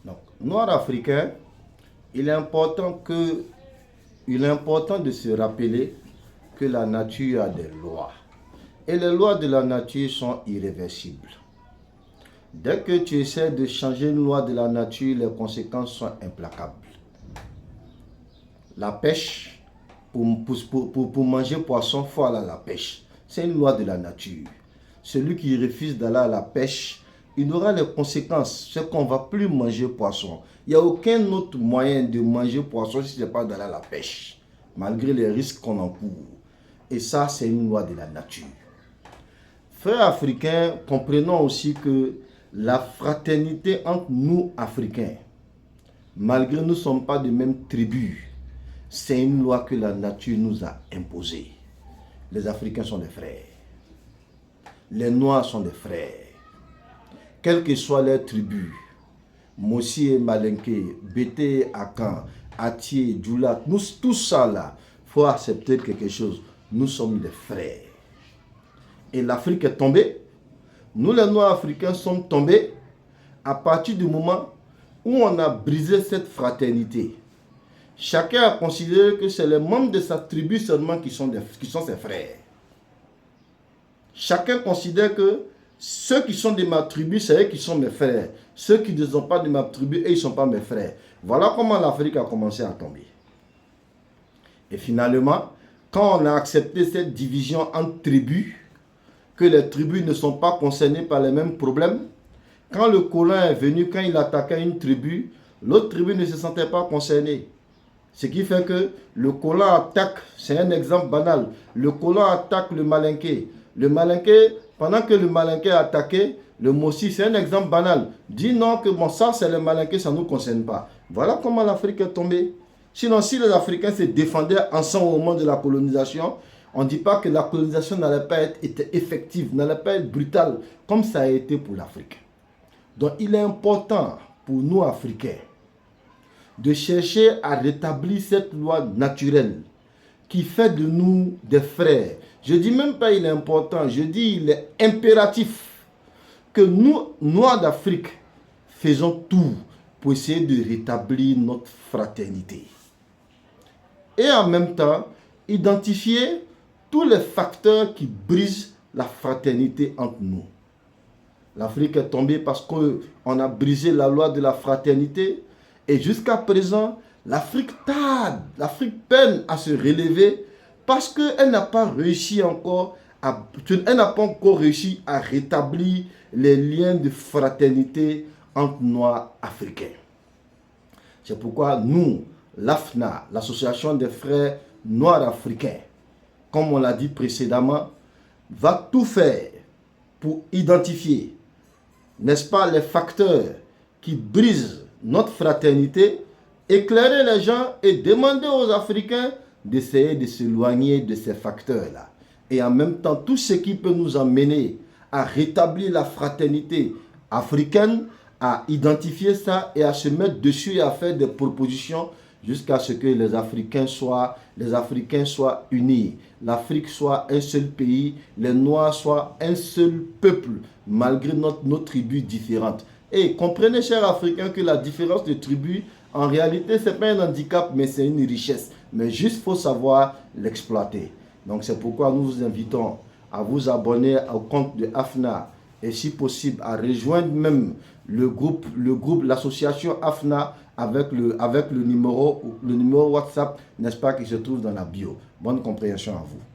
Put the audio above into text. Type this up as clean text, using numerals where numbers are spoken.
Donc, Noirs africains, il est important de se rappeler que la nature a des lois. Et les lois de la nature sont irréversibles. Dès que tu essaies de changer une loi de la nature, les conséquences sont implacables. La pêche, pour manger poisson, il faut aller à la pêche. C'est une loi de la nature. Celui qui refuse d'aller à la pêche, il aura les conséquences. C'est qu'on ne va plus manger poisson. Il n'y a aucun autre moyen de manger poisson si ce n'est pas d'aller à la pêche, malgré les risques qu'on encourt. Et ça, c'est une loi de la nature. Frères africains, comprenons aussi que la fraternité entre nous, Africains, malgré nous ne sommes pas de même tribu, c'est une loi que la nature nous a imposée. Les Africains sont des frères. Les Noirs sont des frères. Quelle que soit leur tribu, Mossi et Malinké, Bété, Akan, Atié, Djoula, nous tous ça là, il faut accepter quelque chose. Nous sommes des frères. Et l'Afrique est tombée. Nous les Noirs africains sommes tombés à partir du moment où on a brisé cette fraternité. Chacun a considéré que c'est les membres de sa tribu seulement qui sont ses frères. Chacun considère que ceux qui sont de ma tribu, c'est eux qui sont mes frères. Ceux qui ne sont pas de ma tribu, eux, ils ne sont pas mes frères. Voilà comment l'Afrique a commencé à tomber. Et finalement, quand on a accepté cette division entre tribus, que les tribus ne sont pas concernées par les mêmes problèmes, quand le colon est venu, quand il attaquait une tribu, l'autre tribu ne se sentait pas concernée. Ce qui fait que le colon attaque, c'est un exemple banal, le colon attaque le Malinké. Le Malinké, pendant que le Malinké a attaqué, le Mossi, c'est un exemple banal. Dit non, que bon, ça c'est le Malinké, ça ne nous concerne pas. Voilà comment l'Afrique est tombée. Sinon, si les Africains se défendaient ensemble au moment de la colonisation, on ne dit pas que la colonisation n'allait pas être effective, n'allait pas être brutale, comme ça a été pour l'Afrique. Donc, il est important pour nous, Africains, de chercher à rétablir cette loi naturelle qui fait de nous des frères. Je ne dis même pas il est important, je dis il est impératif que nous, Noirs d'Afrique, faisons tout pour essayer de rétablir notre fraternité. Et en même temps, identifier tous les facteurs qui brisent la fraternité entre nous. L'Afrique est tombée parce qu'on a brisé la loi de la fraternité. Et jusqu'à présent, l'Afrique tarde, l'Afrique peine à se relever parce qu'elle n'a pas réussi encore à rétablir les liens de fraternité entre Noirs africains. C'est pourquoi nous, l'AFNA, l'Association des frères noirs africains, comme on l'a dit précédemment, va tout faire pour identifier, n'est-ce pas, les facteurs qui brisent notre fraternité, éclairer les gens et demander aux Africains d'essayer de s'éloigner de ces facteurs-là. Et en même temps, tout ce qui peut nous amener à rétablir la fraternité africaine, à identifier ça et à se mettre dessus et à faire des propositions jusqu'à ce que les Africains soient unis. L'Afrique soit un seul pays, les Noirs soient un seul peuple, malgré nos tribus différentes. Et comprenez, chers Africains, que la différence de tribus, en réalité, ce n'est pas un handicap, mais c'est une richesse. Mais juste, il faut savoir l'exploiter. Donc, c'est pourquoi nous vous invitons à vous abonner au compte de AFNA et, si possible, à rejoindre même le groupe, l'association AFNA avec le numéro WhatsApp, n'est-ce pas, qui se trouve dans la bio. Bonne compréhension à vous.